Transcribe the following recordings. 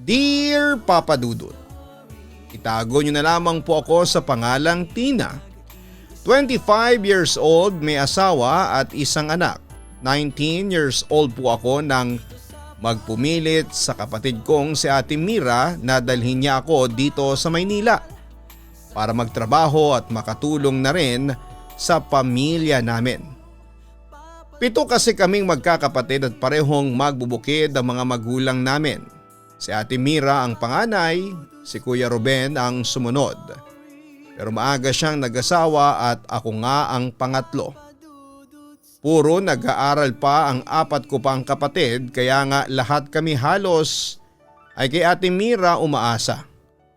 Dear Papa Dudut, itago niyo na lamang po ako sa pangalang Tina. 25 years old, may asawa at isang anak. 19 years old po ako nang magpumilit sa kapatid kong si Ate Mira na dalhin niya ako dito sa Maynila para magtrabaho at makatulong na rin sa pamilya namin. 7 kasi kaming magkakapatid at parehong magbubukid ang mga magulang namin. Si Ate Mira ang panganay, si Kuya Ruben ang sumunod. Pero maaga siyang nag-asawa at ako nga ang pangatlo. Puro nag-aaral pa ang 4 ko pang kapatid kaya nga lahat kami halos ay kay Ate Mira umaasa.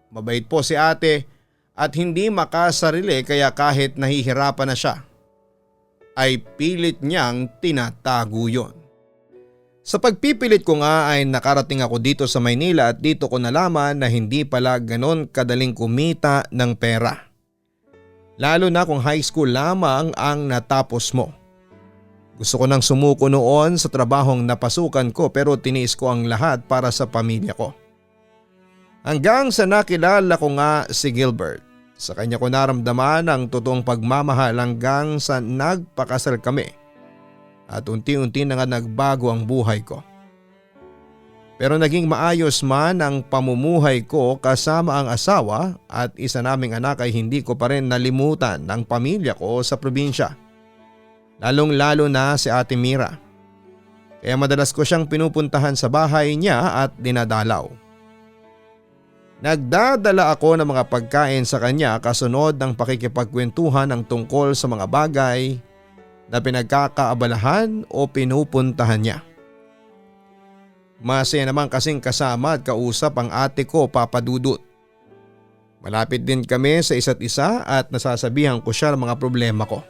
Mabait po si ate at hindi makasarili kaya kahit nahihirapan na siya ay pilit niyang tinatago yon. Sa pagpipilit ko nga ay nakarating ako dito sa Maynila at dito ko nalaman na hindi pala ganon kadaling kumita ng pera. Lalo na kung high school lamang ang natapos mo. Gusto ko nang sumuko noon sa trabahong napasukan ko pero tiniis ko ang lahat para sa pamilya ko. Hanggang sa nakilala ko nga si Gilbert. Sa kanya ko naramdaman ang totoong pagmamahal hanggang sa nagpakasal kami. At unti-unti na nga nagbago ang buhay ko. Pero naging maayos man ang pamumuhay ko kasama ang asawa at isa naming anak ay hindi ko pa rin nalimutan ng pamilya ko sa probinsya. Lalong lalo na si Ate Mira. Kaya madalas ko siyang pinupuntahan sa bahay niya at dinadalaw. Nagdadala ako ng mga pagkain sa kanya kasunod ng pakikipagkwentuhan ng tungkol sa mga bagay na pinagkakaabalahan o pinupuntahan niya. Masaya naman kasing kasama at kausap ang ate ko, Papa Dudut. Malapit din kami sa isa't isa at nasasabihan ko siya ng mga problema ko.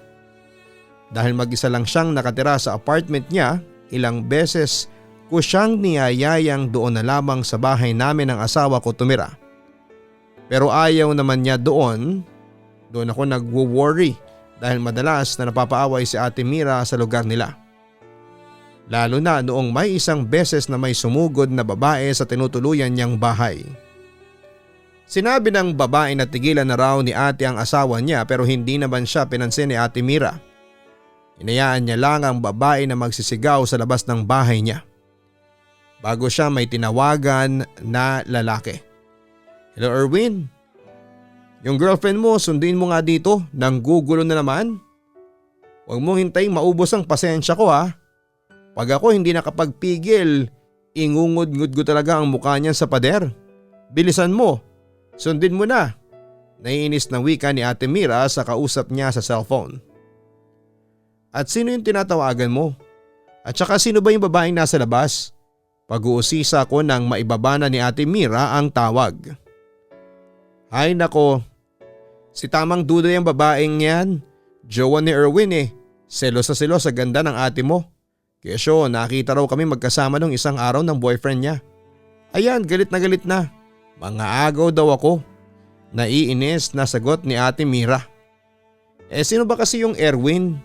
Dahil mag-isa lang siyang nakatira sa apartment niya, ilang beses ko siyang niyayayang doon na lamang sa bahay namin ng asawa ko tumira. Pero ayaw naman niya doon ako nagwo-worry dahil madalas na napapaaway si Ate Mira sa lugar nila. Lalo na noong may isang beses na may sumugod na babae sa tinutuluyan niyang bahay. Sinabi ng babae na tigilan na raw ni ate ang asawa niya pero hindi naman siya pinansin ni Ate Mira. Hinayaan niya lang ang babae na magsisigaw sa labas ng bahay niya. Bago siya may tinawagan na lalaki. Hello Erwin, yung girlfriend mo sundin mo nga dito, nanggugulo na naman. Huwag mong hintayin maubos ang pasensya ko ha. Pag ako hindi nakapagpigil, ingungod-ngud ko talaga ang mukha niyan sa pader. Bilisan mo, sundin mo na. Naiinis na wika ni Ate Mira sa kausap niya sa cellphone. At sino yung tinatawagan mo? At saka sino ba yung babaeng nasa labas? Pag-uusisa ko nang maibabana ni Ate Mira ang tawag. Ay nako, si Tamang Duda yung babaeng yan. Jowa ni Erwin eh. Selos sa ganda ng ate mo. Kesyo nakita raw kami magkasama nung isang araw ng boyfriend niya. Ayan, galit na. Mga agaw daw ako. Naiinis na sagot ni Ate Mira. Sino ba kasi yung Erwin?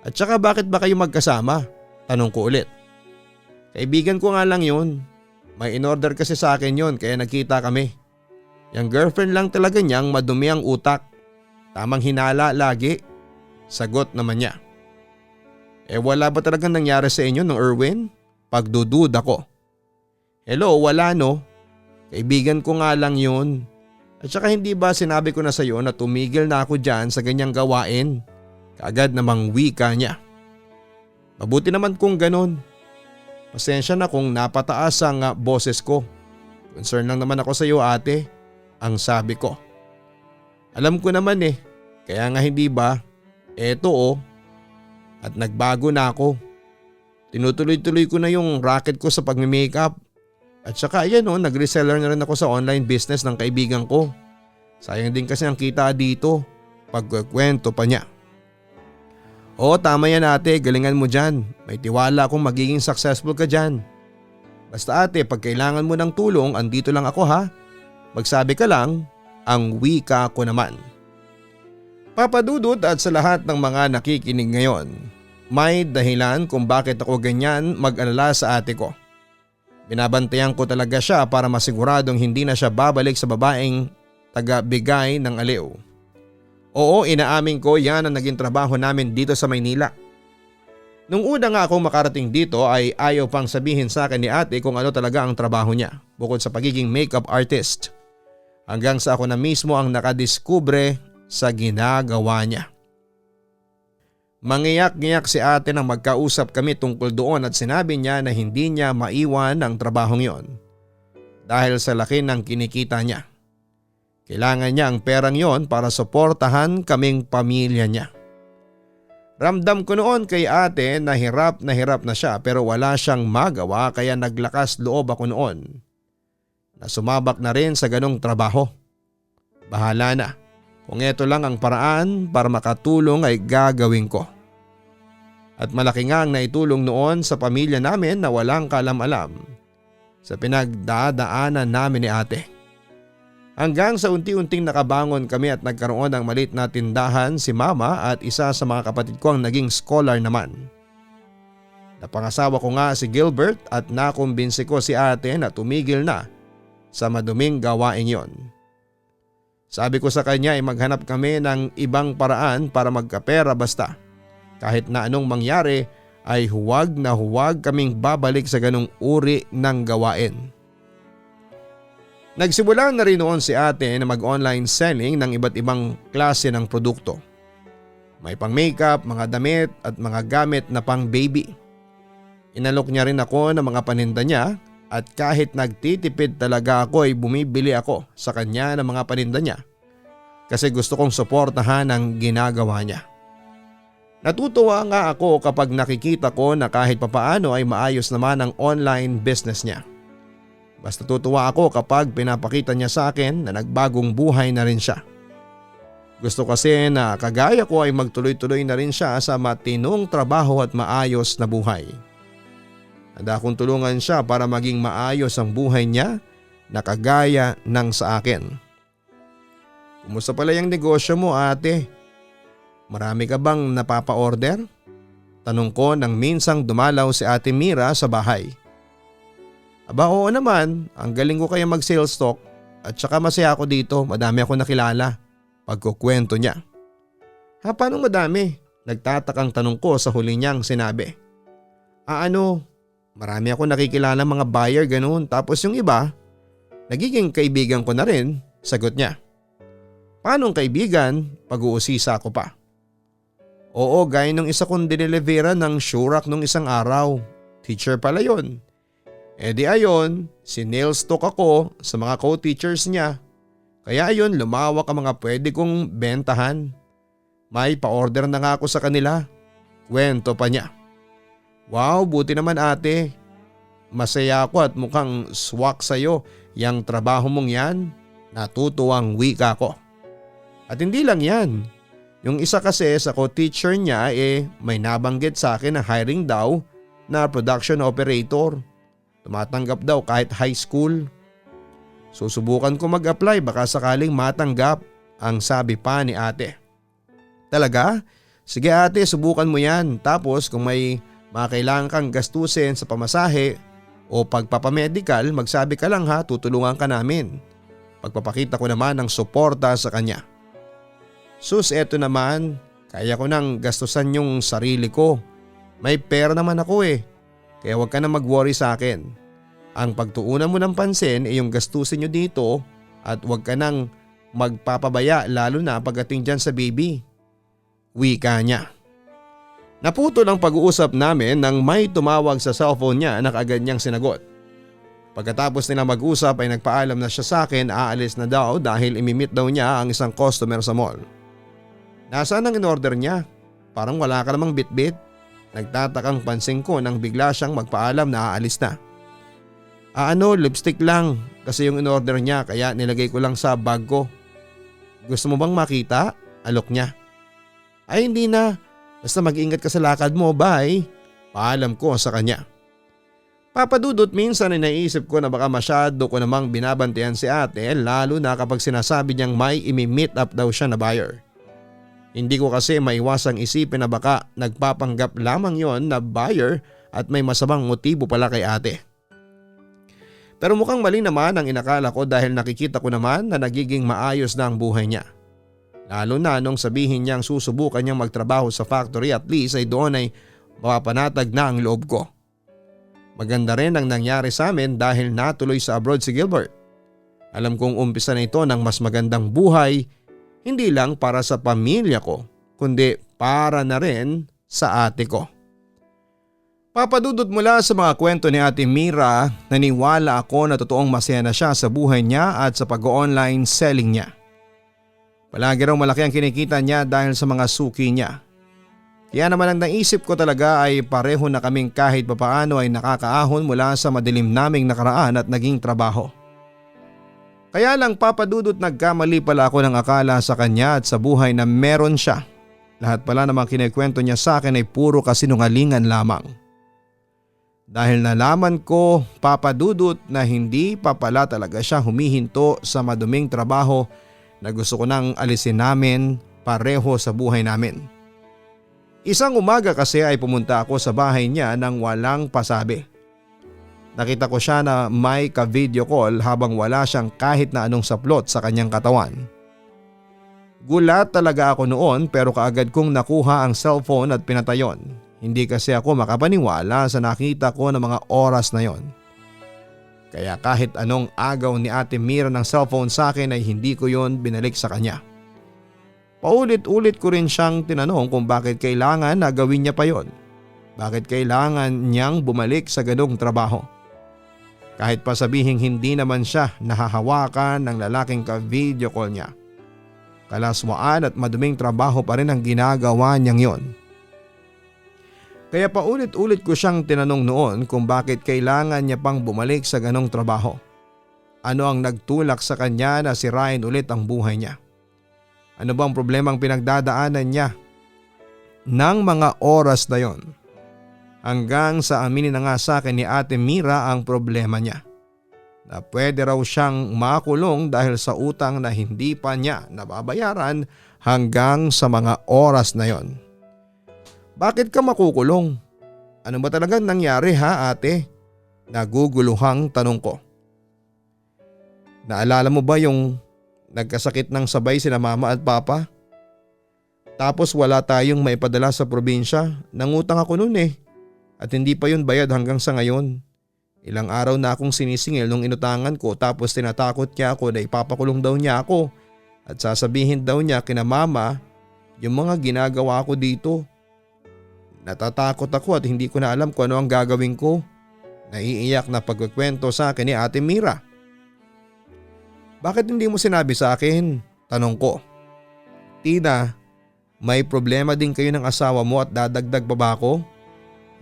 At saka bakit ba kayo magkasama? Tanong ko ulit. Kaibigan ko nga lang yun. May in-order kasi sa akin yun kaya nagkita kami. Yung girlfriend lang talaga niyang madumi ang utak. Tamang hinala lagi. Sagot naman niya. Wala ba talagang nangyari sa inyo ng Erwin? Pagdududa ko. Hello, wala no. Kaibigan ko nga lang yun. At saka hindi ba sinabi ko na sa iyo na tumigil na ako dyan sa ganyang gawain? Kaagad namang wika niya. Mabuti naman kung ganun. Pasensya na kung napataas ang boses ko. Concern lang naman ako sa iyo ate, ang sabi ko. Alam ko naman eh, kaya nga hindi ba? Eto at nagbago na ako. Tinutuloy-tuloy ko na yung racket ko sa pagme-makeup. At saka ayan nag-reseller na rin ako sa online business ng kaibigan ko. Sayang din kasi ang kita dito. Pagkwento pa niya. Oo, tama yan ate, galingan mo dyan. May tiwala akong magiging successful ka dyan. Basta ate, pag kailangan mo ng tulong, andito lang ako ha. Magsabi ka lang, ang wika ko naman. Papa Dudut at sa lahat ng mga nakikinig ngayon, may dahilan kung bakit ako ganyan mag-alala sa ate ko. Binabantayan ko talaga siya para masiguradong hindi na siya babalik sa babaeng taga-bigay ng aliw. Oo, inaamin ko yan ang naging trabaho namin dito sa Maynila. Nung una nga akong makarating dito ay ayaw pang sabihin sa akin ni ate kung ano talaga ang trabaho niya bukod sa pagiging makeup artist. Hanggang sa ako na mismo ang nakadiskubre sa ginagawa niya. Mangiyak-ngiyak si ate nang magkausap kami tungkol doon at sinabi niya na hindi niya maiwan ang trabahong yon dahil sa laki ng kinikita niya. Kailangan niya ang perang yon para suportahan kaming pamilya niya. Ramdam ko noon kay ate na hirap na siya pero wala siyang magawa kaya naglakas loob ako noon na sumabak na rin sa ganong trabaho. Bahala na, kung ito lang ang paraan para makatulong ay gagawin ko. At malaki nga ang naitulong noon sa pamilya namin na walang kalam-alam sa pinagdadaanan namin ni ate. Hanggang sa unti-unting nakabangon kami at nagkaroon ng maliit na tindahan si mama at isa sa mga kapatid ko ang naging scholar naman. Napangasawa ko nga si Gilbert at nakumbinsi ko si ate na tumigil na sa maduming gawain yon. Sabi ko sa kanya ay maghanap kami ng ibang paraan para magkapera basta kahit na anong mangyari ay huwag na huwag kaming babalik sa ganong uri ng gawain. Nagsimula na rin noon si ate na mag-online selling ng iba't ibang klase ng produkto. May pang makeup, mga damit at mga gamit na pang baby. Inalok niya rin ako ng mga paninda niya at kahit nagtitipid talaga ako ay bumibili ako sa kanya ng mga paninda niya kasi gusto kong suportahan ang ginagawa niya. Natutuwa nga ako kapag nakikita ko na kahit papaano ay maayos naman ang online business niya. Basta tutuwa ako kapag pinapakita niya sa akin na nagbagong buhay na rin siya. Gusto kasi na kagaya ko ay magtuloy-tuloy na rin siya sa matinong trabaho at maayos na buhay. Handa akong tulungan siya para maging maayos ang buhay niya na kagaya ng sa akin. Kumusta pala yung negosyo mo ate? Marami ka bang napapa-order? Tanong ko nang minsang dumalaw si ate Mira sa bahay. Aba oo naman, ang galing ko kaya mag-sales talk at saka masaya ako dito, madami ako nakilala. Pagkukwento niya. Ha paano madami? Nagtatakang tanong ko sa huli niyang sinabi. Marami ako nakikilala mga buyer ganoon tapos yung iba, nagiging kaibigan ko na rin, sagot niya. Paanong kaibigan? Pag-uusisa ko pa. Oo, gaya nung isa kong dinelivera ng Shurak nung isang araw. Teacher pala yon. E di ayon, sinales talk ako sa mga co-teachers niya. Kaya ayon lumawak ang mga pwede kong bentahan. May pa-order na nga ako sa kanila. Kwento pa niya. Wow, buti naman ate. Masaya ako at mukhang swak sa'yo yang trabaho mong yan. Natutuwang wika ko. At hindi lang yan. Yung isa kasi sa co-teacher niya may nabanggit sa akin na hiring daw na production operator. Tumatanggap daw kahit high school. Susubukan ko mag-apply baka sakaling matanggap, ang sabi pa ni ate. Talaga? Sige ate, subukan mo yan. Tapos kung may makailangan kang gastusin sa pamasahe o pagpapamedical, magsabi ka lang ha, tutulungan ka namin. Pagpapakita ko naman ng suporta sa kanya. Sus, eto naman, kaya ko nang gastusan yung sarili ko. May pera naman ako kaya huwag ka na mag-worry sa akin. Ang pagtuunan mo ng pansin ay yung gastusin nyo dito at huwag ka nang magpapabaya lalo na pagdating dyan sa baby. Wika niya. Naputol ang pag-uusap namin nang may tumawag sa cellphone niya na kaagad niyang sinagot. Pagkatapos nila mag-usap ay nagpaalam na siya sa akin aalis na daw dahil imimit daw niya ang isang customer sa mall. Nasaan ang in-order niya? Parang wala ka namang bitbit. Nagtatakang pansin ko nang bigla siyang magpaalam na aalis na. Lipstick lang kasi yung in-order niya kaya nilagay ko lang sa bag ko. Gusto mo bang makita? Alok niya. Ay hindi na, basta mag-ingat ka sa lakad mo, bye. Paalam ko sa kanya. Papadudot minsan ay naisip ko na baka masyado ko namang binabantayan si ate lalo na kapag sinasabi niyang may imi-meet up daw siya na buyer. Hindi ko kasi maiwasang isipin na baka nagpapanggap lamang yon na buyer at may masamang motibo pala kay ate. Pero mukhang mali naman ang inakala ko dahil nakikita ko naman na nagiging maayos na ang buhay niya. Lalo na nung sabihin niyang susubukan niyang magtrabaho sa factory, at least ay doon ay mapapanatag na ang loob ko. Maganda rin ang nangyari sa amin dahil natuloy sa abroad si Gilbert. Alam kong umpisa na ito ng mas magandang buhay, hindi lang para sa pamilya ko, kundi para na rin sa ate ko. Papadudot mula sa mga kwento ni Ate Mira, naniwala ako na totoong masaya na siya sa buhay niya at sa pag-online selling niya. Palagi raw malaki ang kinikita niya dahil sa mga suki niya. Kaya naman ang naisip ko talaga ay pareho na kaming kahit papaano ay nakakaahon mula sa madilim naming nakaraan at naging trabaho. Kaya lang papadudot, nagkamali pala ako ng akala sa kanya at sa buhay na meron siya. Lahat pala namang kinikwento niya sa akin ay puro kasinungalingan lamang. Dahil nalaman ko, papadudot, na hindi pa pala talaga siya humihinto sa maduming trabaho na gusto ko nang alisin namin pareho sa buhay namin. Isang umaga kasi ay pumunta ako sa bahay niya nang walang pasabi. Nakita ko siya na may ka-video call habang wala siyang kahit na anong saplot sa kanyang katawan. Gulat talaga ako noon pero kaagad kong nakuha ang cellphone at pinatayon. Hindi kasi ako makapaniwala sa nakita ko ng mga oras na yon. Kaya kahit anong agaw ni Ate Mira ng cellphone sa akin ay hindi ko yon binalik sa kanya. Paulit-ulit ko rin siyang tinanong kung bakit kailangan na gawin niya pa yon. Bakit kailangan niyang bumalik sa ganong trabaho? Kahit pa sabihing hindi naman siya nahahawakan ng lalaking ka-video call niya. Kalaswaan at maduming trabaho pa rin ang ginagawa niyang yon. Kaya paulit-ulit ko siyang tinanong noon kung bakit kailangan niya pang bumalik sa ganong trabaho. Ano ang nagtulak sa kanya na sirain ulit ang buhay niya? Ano bang problemang pinagdadaanan niya ng mga oras na yon? Hanggang sa aminin na nga sa akin ni Ate Mira ang problema niya. Na pwede raw siyang makulong dahil sa utang na hindi pa niya nababayaran hanggang sa mga oras na yon. Bakit ka makukulong? Ano ba talagang nangyari ha, ate? Naguguluhang tanong ko. Naalala mo ba yung nagkasakit ng sabay sina mama at papa? Tapos wala tayong maipadala sa probinsya. Nangutang ako noon eh. At hindi pa yun bayad hanggang sa ngayon. Ilang araw na akong sinisingil nung inutangan ko, tapos tinatakot niya ako na ipapakulong daw niya ako. At sasabihin daw niya kina mama yung mga ginagawa ko dito. Natatakot ako at hindi ko na alam kung ano ang gagawin ko. Naiiyak na pagkukwento sa akin ni Ate Mira. Bakit hindi mo sinabi sa akin? Tanong ko. Tina, may problema din kayo ng asawa mo at dadagdag pa ba ako?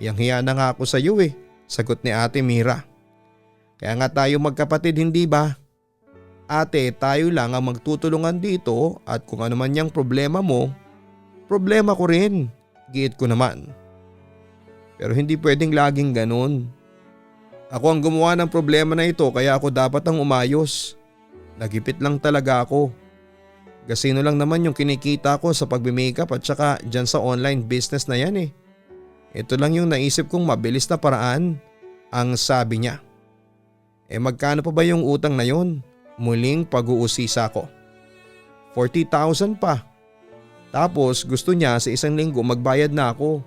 Hiyang-hiya na nga ako sa iyo eh, sagot ni Ate Mira. Kaya nga tayo magkapatid, hindi ba? Ate, tayo lang ang magtutulungan dito at kung ano man yung problema mo, problema ko rin. Giit ko naman. Pero hindi pwedeng laging ganun. Ako ang gumawa ng problema na ito kaya ako dapat ang umayos. Nagipit lang talaga ako. Gasino lang naman yung kinikita ko sa pagme-makeup at saka dyan sa online business na yan eh. Ito lang yung naisip kong mabilis na paraan, ang sabi niya. Magkano pa ba yung utang na yun? Muling pag-uusisa ko. 40,000 pa. Tapos gusto niya sa isang linggo magbayad na ako.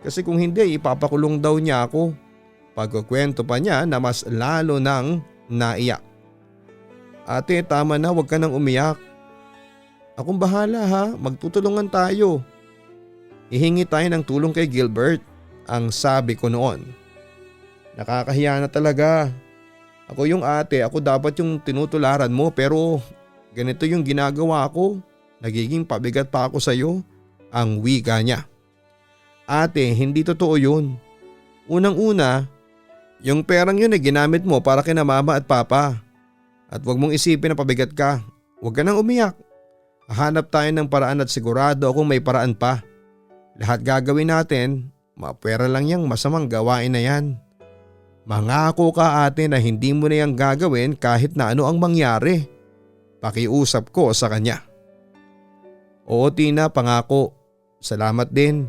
Kasi kung hindi ipapakulong daw niya ako. Pagkukwento pa niya na mas lalo nang naiyak. Ate, tama na, huwag ka nang umiyak. Akong bahala ha, magtutulungan tayo. Hihingi tayo ng tulong kay Gilbert, ang sabi ko noon. Nakakahiya na talaga. Ako yung ate, ako dapat yung tinutularan mo pero ganito yung ginagawa ko. Nagiging pabigat pa ako sa iyo, ang wika niya. Ate, hindi totoo yun. Unang-una, yung perang yun ay ginamit mo para kina mama at papa. At huwag mong isipin na pabigat ka. Huwag ka nang umiyak. Hahanap tayo ng paraan at sigurado akong may paraan pa. Lahat gagawin natin, mapwera lang yang masamang gawain na yan. Mangako ka ate na hindi mo na yang gagawin kahit na ano ang mangyari. Pakiusap ko sa kanya. Oo Tina, pangako. Salamat din.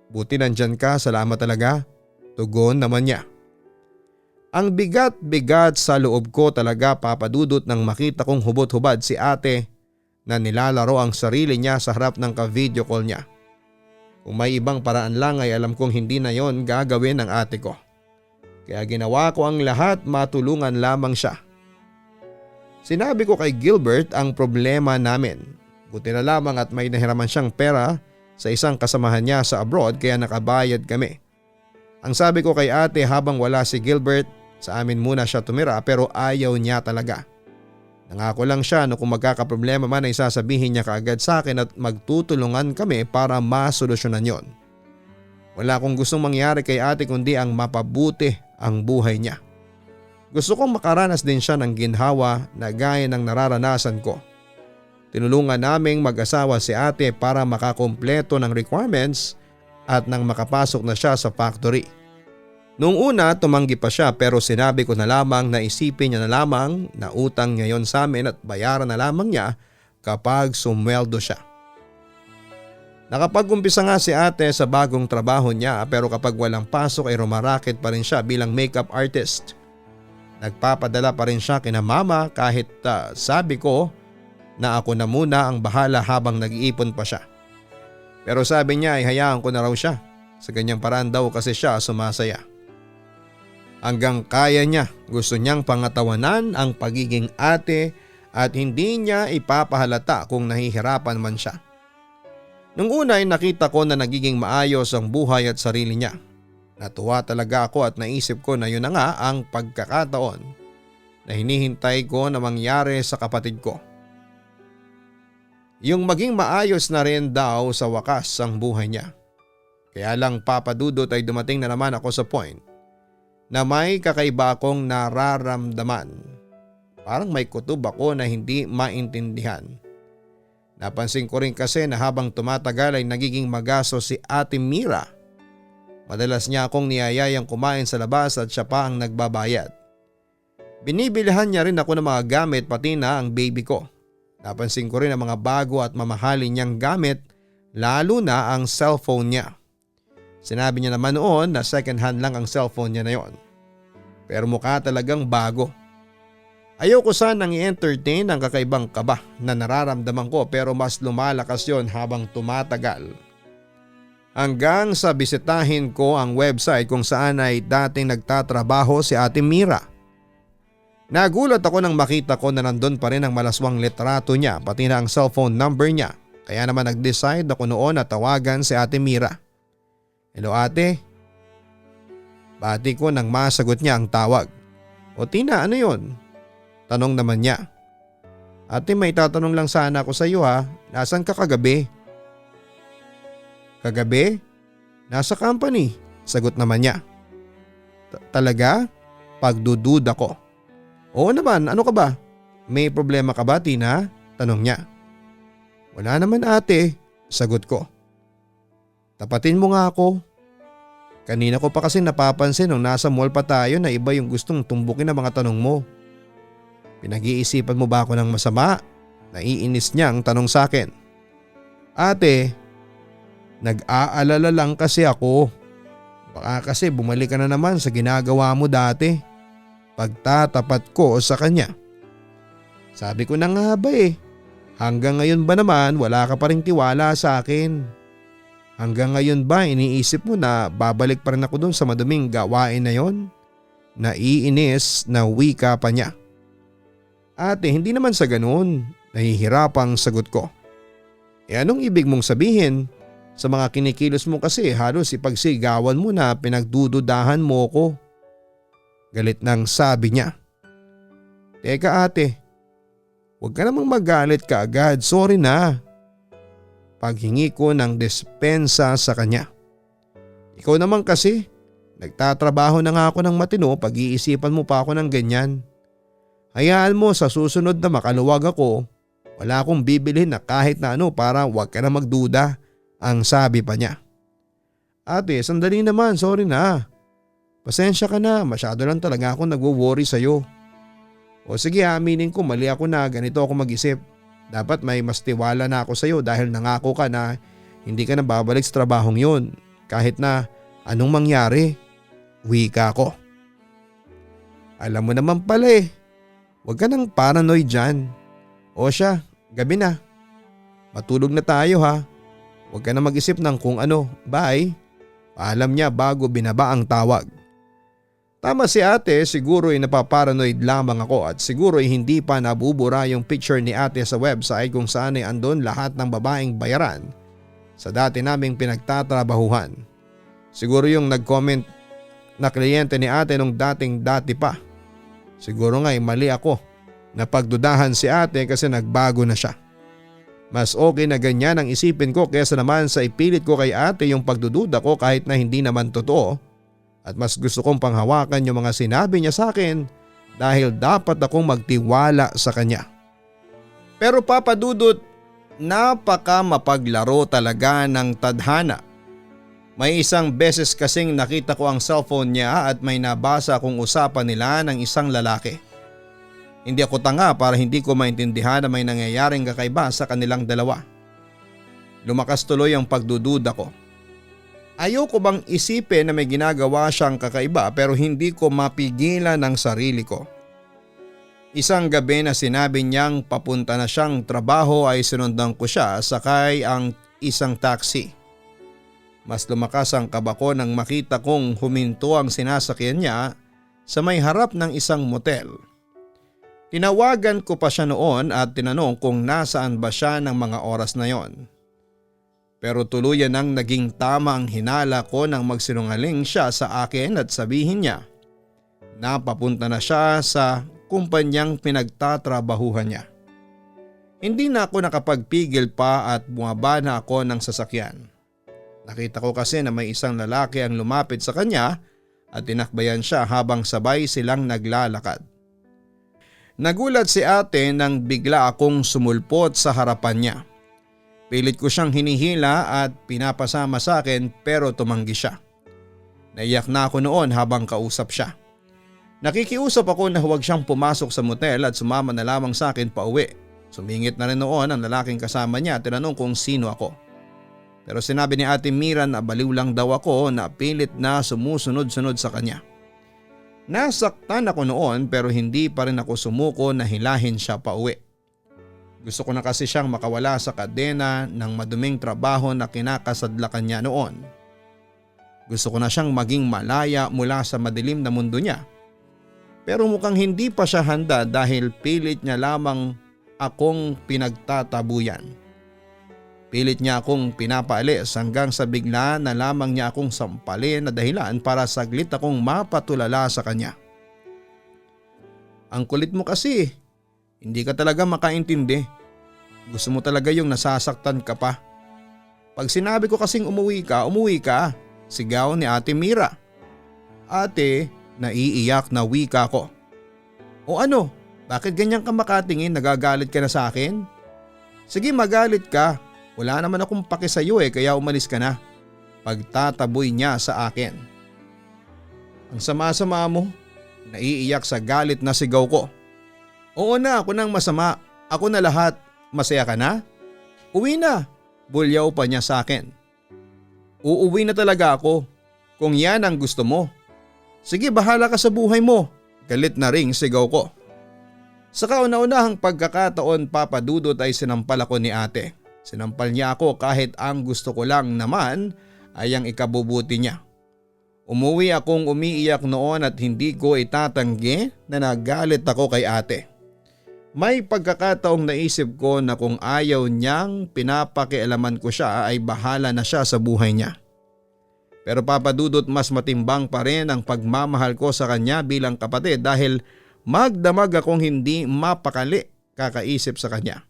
Buti nandyan ka, salamat talaga. Tugon naman niya. Ang bigat-bigat sa loob ko talaga, Papa Dudut, nang makita kong hubot-hubad si ate na nilalaro ang sarili niya sa harap ng ka-video call niya. Kung may ibang paraan lang ay alam kong hindi na yon gagawin ng ate ko. Kaya ginawa ko ang lahat, matulungan lamang siya. Sinabi ko kay Gilbert ang problema namin. Buti na lamang at may nahiraman siyang pera sa isang kasamahan niya sa abroad kaya nakabayad kami. Ang sabi ko kay ate habang wala si Gilbert, sa amin muna siya tumira pero ayaw niya talaga. Nangako lang siya na kung magkakaproblema man ay sasabihin niya kaagad sa akin at magtutulungan kami para masolusyonan yon. Wala akong gustong mangyari kay ate kundi ang mapabuti ang buhay niya. Gusto kong makaranas din siya ng ginhawa na gaya ng nararanasan ko. Tinulungan naming mag-asawa si ate para makakumpleto ng requirements at nang makapasok na siya sa factory. Noong una tumanggi pa siya pero sinabi ko na lamang na isipin niya na lamang na utang niya yon sa amin at bayaran na lamang niya kapag sumweldo siya. Nakapag-umpisa nga si ate sa bagong trabaho niya pero kapag walang pasok ay rumaraket pa rin siya bilang makeup artist. Nagpapadala pa rin siya kina mama kahit sabi ko na ako na muna ang bahala habang nag-iipon pa siya. Pero sabi niya ay hayaan ko na raw siya. Sa ganyang paraan daw kasi siya sumasaya. Hanggang kaya niya, gusto niyang pangatawanan ang pagiging ate at hindi niya ipapahalata kung nahihirapan man siya. Nung una ay nakita ko na nagiging maayos ang buhay at sarili niya. Natuwa talaga ako at naisip ko na yun na nga ang pagkakataon na hinihintay ko na mangyari sa kapatid ko. Yung maging maayos na rin daw sa wakas ang buhay niya. Kaya lang, Papa Dudut, ay dumating na naman ako sa point na may kakaiba akong nararamdaman. Parang may kutob ako na hindi maintindihan. Napansin ko rin kasi na habang tumatagal ay nagiging magaso si Ate Mira. Madalas niya akong niyayayang kumain sa labas at siya pa ang nagbabayad. Binibilihan niya rin ako ng mga gamit pati na ang baby ko. Napansin ko rin ang mga bago at mamahalin niyang gamit, lalo na ang cellphone niya. Sinabi niya naman noon na second hand lang ang cellphone niya na yon. Pero mukha talagang bago. Ayoko sanang i-entertain ang kakaibang kaba na nararamdaman ko pero mas lumalakas yon habang tumatagal. Hanggang sa bisitahin ko ang website kung saan ay dating nagtatrabaho si Ate Mira. Nagulat ako nang makita ko na nandun pa rin ang malaswang litrato niya pati na ang cellphone number niya. Kaya naman nag-decide ako noon na tawagan si Ate Mira. Hello ate. Bati ko nang masagot niya ang tawag. O Tina, ano yon? Tanong naman niya. Ate, may tatanong lang sana ako sa iyo ha. Nasaan ka kagabi? Kagabi? Nasa company. Sagot naman niya. Talaga? Pagdududa ko. Oo naman, ano ka ba? May problema ka ba, Tina? Tanong niya. Wala naman ate, sagot ko. Tapatin mo nga ako. Kanina ko pa kasi napapansin nung nasa mall pa tayo na iba yung gustong tumbukin ang mga tanong mo. Pinag-iisipan mo ba ako ng masama? Naiinis niya ang tanong sa akin. Ate, nag-aalala lang kasi ako. Baka kasi bumalik ka na naman sa ginagawa mo dati. Pagtatapat ko sa kanya. Sabi ko na nga ba hanggang ngayon ba naman wala ka pa ring tiwala sa akin? Hanggang ngayon ba iniisip mo na babalik pa rin ako doon sa maduming gawain na yon? Naiinis na wika pa niya. Ate, hindi naman sa ganun. Nahihirapang sagot ko. Anong ibig mong sabihin? Sa mga kinikilos mo kasi halos ipagsigawan mo na pinagdududahan mo ko. Galit nang sabi niya. Teka ate, huwag ka namang magalit kaagad, sorry na. Paghingi ko ng despensa sa kanya. Ikaw naman kasi, nagtatrabaho na nga ako ng matino, pag-iisipan mo pa ako ng ganyan. Hayaan mo sa susunod na makaluwag ako, wala akong bibilhin na kahit na ano para huwag ka na magduda, ang sabi pa niya. Ate, sandali naman, sorry na. Pasensya ka na, masyado lang talaga ako nagwo-worry sa'yo. O sige, aminin ko mali ako na ganito ako mag-isip. Dapat may mas tiwala na ako sa'yo dahil nangako ka na hindi ka na babalik sa trabahong yun. Kahit na anong mangyari, wika ko. Alam mo naman pala eh. Huwag ka nang paranoid dyan. O siya, gabi na. Matulog na tayo ha. Huwag ka na mag-isip ng kung ano. Bye. Paalam niya bago binaba ang tawag. Tama si ate, siguro ay napaparanoid lamang ako at siguro ay hindi pa nabubura yung picture ni ate sa website kung saan ay andon lahat ng babaeng bayaran sa dati naming pinagtatrabahuhan. Siguro yung nag-comment na kliyente ni ate nung dati pa. Siguro nga ay mali ako na pagdudahan si ate kasi nagbago na siya. Mas okay na ganyan ang isipin ko kaysa naman sa ipilit ko kay ate yung pagdududa ko kahit na hindi naman totoo. At mas gusto kong panghawakan yung mga sinabi niya sa akin dahil dapat akong magtiwala sa kanya. Pero Papa Dudut, napaka mapaglaro talaga ng tadhana. May isang beses kasing nakita ko ang cellphone niya at may nabasa akong usapan nila ng isang lalaki. Hindi ako tanga para hindi ko maintindihan na may nangyayaring kakaiba sa kanilang dalawa. Lumakas tuloy ang pagdududa ko. Ayoko bang isipin na may ginagawa siyang kakaiba pero hindi ko mapigilan ang sarili ko. Isang gabi na sinabi niyang papunta na siyang trabaho ay sinundan ko siya sakay ang isang taxi. Mas lumakas ang kaba ko nang makita kong huminto ang sinasakyan niya sa may harap ng isang motel. Tinawagan ko pa siya noon at tinanong kung nasaan ba siya ng mga oras na yon. Pero tuluyan nang naging tama ang hinala ko nang magsinungaling siya sa akin at sabihin niya na papunta na siya sa kumpanyang pinagtatrabahuhan niya. Hindi na ako nakapagpigil pa at bumaba na ako ng sasakyan. Nakita ko kasi na may isang lalaki ang lumapit sa kanya at tinakbayan siya habang sabay silang naglalakad. Nagulat si ate nang bigla akong sumulpot sa harapan niya. Pilit ko siyang hinihila at pinapasama sa akin pero tumanggi siya. Naiyak na ako noon habang kausap siya. Nakikiusap ako na huwag siyang pumasok sa motel at sumama na lamang sa akin pa uwi. Sumingit na rin noon ang lalaking kasama niya at tinanong kung sino ako. Pero sinabi ni Ate Mira na baliw lang daw ako na pilit na sumusunod-sunod sa kanya. Nasaktan ako noon pero hindi pa rin ako sumuko na hilahin siya pa uwi. Gusto ko na kasi siyang makawala sa kadena ng maduming trabaho na kinakasadlakan niya noon. Gusto ko na siyang maging malaya mula sa madilim na mundo niya. Pero mukhang hindi pa siya handa dahil pilit niya lamang akong pinagtatabuyan. Pilit niya akong pinapaalis hanggang sa bigla na lamang niya akong sampalin na dahilan para saglit akong mapatulala sa kanya. Ang kulit mo kasi, hindi ka talaga makaintindi. Gusto mo talaga yung nasasaktan ka pa. Pag sinabi ko kasing umuwi ka, sigaw ni Ate Mira. Ate, naiiyak na wika ko. O ano, bakit ganyan ka makatingin, nagagalit ka na sa akin? Sige magalit ka, wala naman akong pake sa iyo kaya umalis ka na. Pagtataboy niya sa akin. Ang sama-sama mo, naiiyak sa galit na sigaw ko. Oo na, ako nang masama, ako na lahat. Masaya ka na? Uwi na, bulyaw pa niya sa akin. Uuwi na talaga ako, kung yan ang gusto mo. Sige bahala ka sa buhay mo, galit na ring sigaw ko. Sa kauna-unahang pagkakataon Papa Dudut ay sinampal ako ni ate. Sinampal niya ako kahit ang gusto ko lang naman ay ang ikabubuti niya. Umuwi akong umiiyak noon at hindi ko itatanggi na nagalit ako kay ate. May pagkakataong naisip ko na kung ayaw niyang pinapakialaman ko siya ay bahala na siya sa buhay niya. Pero Papa Dudut, mas matimbang pa rin ang pagmamahal ko sa kanya bilang kapatid dahil magdamag akong hindi mapakali kakaisip sa kanya.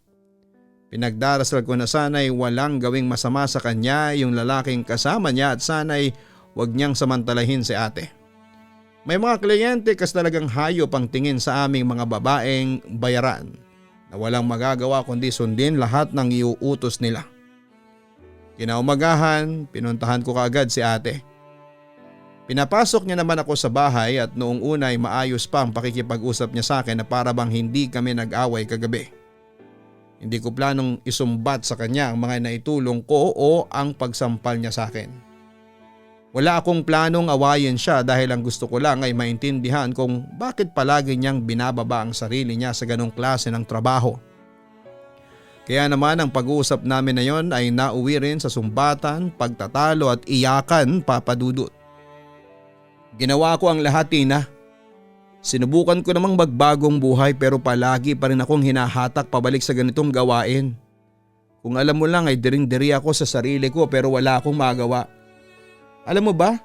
Pinagdarasal ko na sana'y walang gawing masama sa kanya yung lalaking kasama niya at sana'y wag niyang samantalahin si ate. May mga kliyente kas talagang hayop ang tingin sa aming mga babaeng bayaran na walang magagawa kundi sundin lahat ng iuutos nila. Kinaumagahan, pinuntahan ko kaagad si ate. Pinapasok niya naman ako sa bahay at noong una ay maayos pa ang pakikipag-usap niya sa akin na para bang hindi kami nag-away kagabi. Hindi ko planong isumbat sa kanya ang mga naitulong ko o ang pagsampal niya sa akin. Wala akong planong awayin siya dahil ang gusto ko lang ay maintindihan kung bakit palagi niyang binababa ang sarili niya sa ganong klase ng trabaho. Kaya naman ang pag-uusap namin na yon ay nauwi rin sa sumbatan, pagtatalo at iyakan, Papa Dudut. Ginawa ko ang lahat, Tina. Sinubukan ko namang magbagong buhay pero palagi pa rin akong hinahatak pabalik sa ganitong gawain. Kung alam mo lang ay diring-diri ako sa sarili ko pero wala akong magawa. Alam mo ba,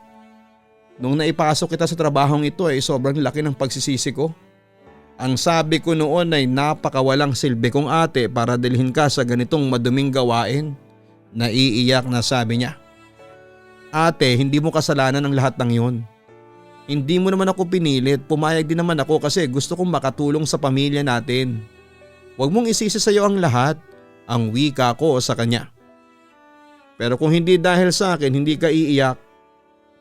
nung naipasok kita sa trabahong ito ay sobrang laki ng pagsisisi ko. Ang sabi ko noon ay napakawalang silbi kong ate para dalhin ka sa ganitong maduming gawain. Naiiyak na sabi niya. Ate, hindi mo kasalanan ang lahat ng yun. Hindi mo naman ako pinilit, pumayag din naman ako kasi gusto kong makatulong sa pamilya natin. Huwag mong isisi sa iyo ang lahat, ang wika ko sa kanya. Pero kung hindi dahil sa akin, hindi ka iiyak.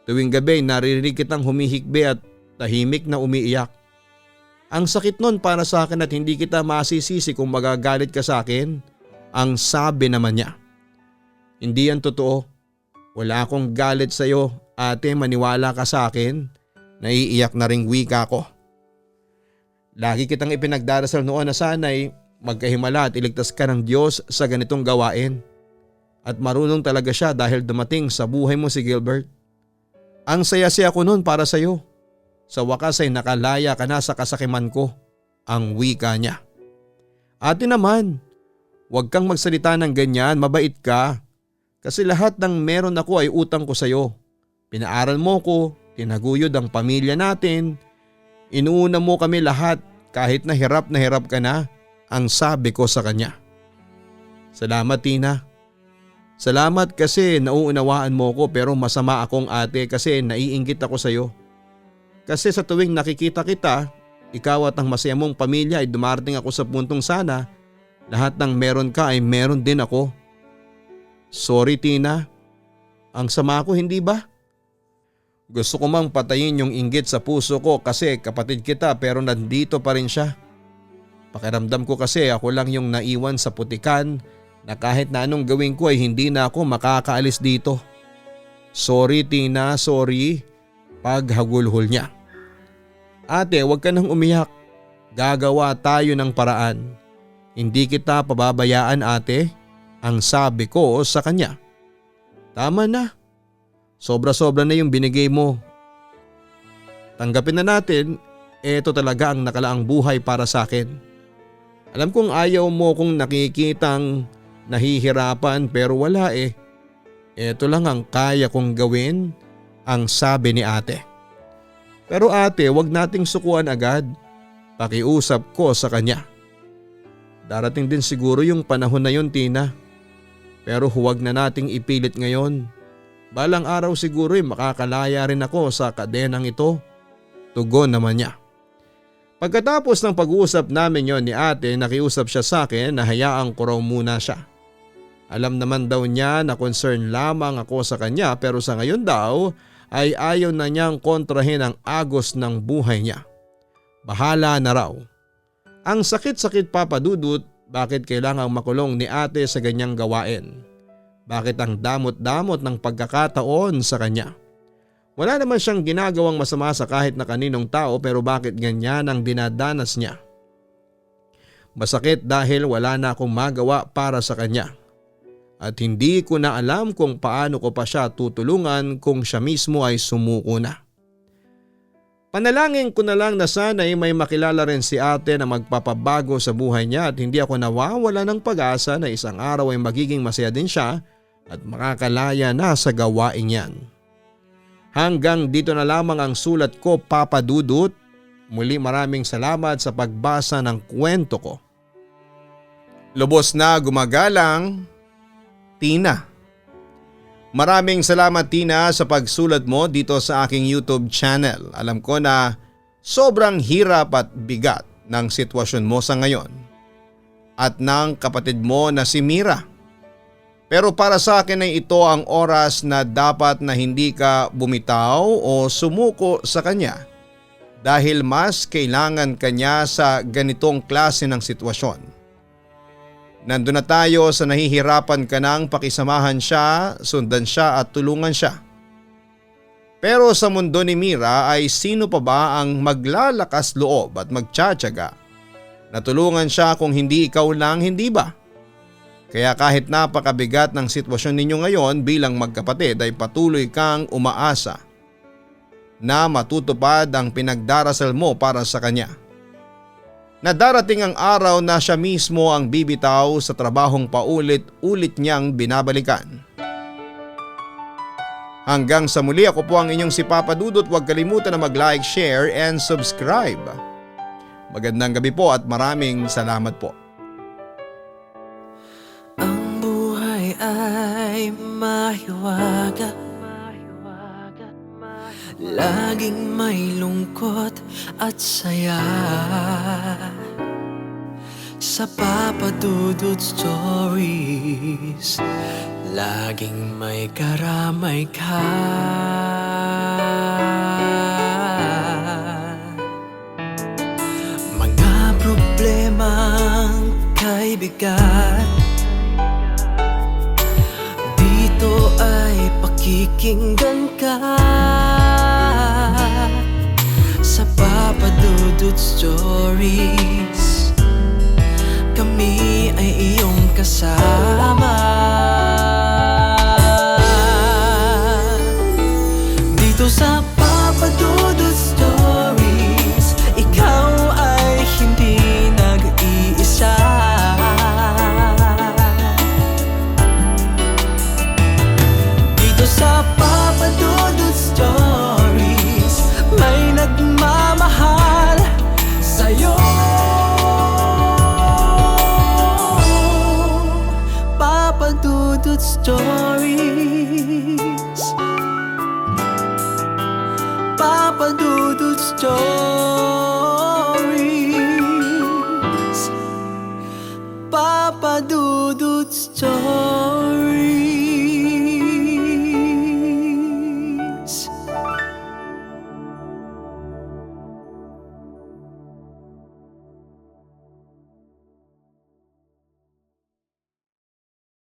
Tuwing gabi naririnig kitang humihikbi at tahimik na umiiyak. Ang sakit nun para sa akin at hindi kita masisisi kung magagalit ka sa akin, ang sabi naman niya. Hindi yan totoo. Wala akong galit sa iyo, ate, maniwala ka sa akin. Naiiyak na ring wika ko. Lagi kitang ipinagdarasal noon na sana'y magkahimala at iligtas ka ng Diyos sa ganitong gawain. At marunong talaga siya dahil dumating sa buhay mo si Gilbert. Ang saya-saya ko noon para sa iyo. Sa wakas ay nakalaya ka na sa kasakiman ko, ang wika niya. Ate naman, huwag kang magsalita ng ganyan, mabait ka. Kasi lahat ng meron ako ay utang ko sa iyo. Pinaaral mo ko, tinaguyod ang pamilya natin. Inuuna mo kami lahat kahit na hirap ka na, ang sabi ko sa kanya. Salamat, Tina. Salamat kasi nauunawaan mo ko pero masama akong ate kasi naiinggit ako sa iyo. Kasi sa tuwing nakikita kita, ikaw at ang masaya mong pamilya ay dumarating ako sa puntong sana lahat ng meron ka ay meron din ako. Sorry, Tina. Ang sama ko, hindi ba? Gusto ko mang patayin yung inggit sa puso ko kasi kapatid kita pero nandito pa rin siya. Pakiramdam ko kasi ako lang yung naiwan sa putikan na kahit na anong gawin ko ay hindi na ako makakaalis dito. Sorry, Tina, sorry. Paghagulhol niya. Ate, huwag ka nang umiyak. Gagawa tayo ng paraan. Hindi kita pababayaan, ate, ang sabi ko sa kanya. Tama na. Sobra-sobra na yung binigay mo. Tanggapin na natin, ito talaga ang nakalaang buhay para sa akin. Alam kong ayaw mo kung nakikitang nahihirapan pero wala eh. Ito lang ang kaya kong gawin, ang sabi ni ate. Pero ate, wag nating sukuan agad. Pakiusap ko sa kanya. Darating din siguro yung panahon na yun, Tina. Pero huwag na nating ipilit ngayon. Balang araw siguro makakalaya rin ako sa kadenang ito. Tugon naman niya. Pagkatapos ng pag-uusap namin yon ni ate, nakiusap siya sa akin na hayaan ko raw muna siya. Alam naman daw niya na concern lamang ako sa kanya pero sa ngayon daw ay ayaw na niyang kontrahin ang agos ng buhay niya. Bahala na raw. Ang sakit-sakit, Papa Dudut, bakit kailangang makulong ni ate sa ganyang gawain? Bakit ang damot-damot ng pagkakataon sa kanya? Wala naman siyang ginagawang masama sa kahit na kaninong tao pero bakit ganyan ang dinadanas niya? Masakit dahil wala na akong magawa para sa kanya. At hindi ko na alam kung paano ko pa siya tutulungan kung siya mismo ay sumuko na. Panalangin ko na lang na sana ay may makilala rin si ate na magpapabago sa buhay niya at hindi ako nawawala ng pag-asa na isang araw ay magiging masaya din siya at makakalaya na sa gawain yan. Hanggang dito na lamang ang sulat ko, Papa Dudut. Muli maraming salamat sa pagbasa ng kwento ko. Lubos na gumagalang, Tina. Maraming salamat, Tina, sa pagsulat mo dito sa aking YouTube channel. Alam ko na sobrang hirap at bigat ng sitwasyon mo sa ngayon at ng kapatid mo na si Mira. Pero para sa akin ay ito ang oras na dapat na hindi ka bumitaw o sumuko sa kanya dahil mas kailangan kanya sa ganitong klase ng sitwasyon. Nandun na tayo sa nahihirapan ka nang pakisamahan siya, sundan siya at tulungan siya. Pero sa mundo ni Mira ay sino pa ba ang maglalakas loob at magtsatsaga na tulungan siya kung hindi ikaw lang, hindi ba? Kaya kahit napakabigat ng sitwasyon ninyo ngayon bilang magkapatid ay patuloy kang umaasa na matutupad ang pinagdarasal mo para sa kanya. Na darating ang araw na siya mismo ang bibitaw sa trabahong paulit-ulit niyang binabalikan. Hanggang sa muli, ako po ang inyong si Papa Dudut. Huwag kalimutan na mag-like, share and subscribe. Magandang gabi po at maraming salamat po. Ang buhay ay mahiwaga, laging may lungkot at saya. Sa Papa Dudut Stories, laging may karamay ka. Mga problemang kay bigat, dito ay pakikinggan ka. Sa Papa Dudut Stories, kami ay iyong kasama. Dito sa Papa Dudut Stories, ikaw ay hindi nag-iisa. Dito sa Papa Dudut Stories, may nagmamahal sa'yo. Papa Dudut Stories, Papa Dudut Stories, Papa Dudut Stories.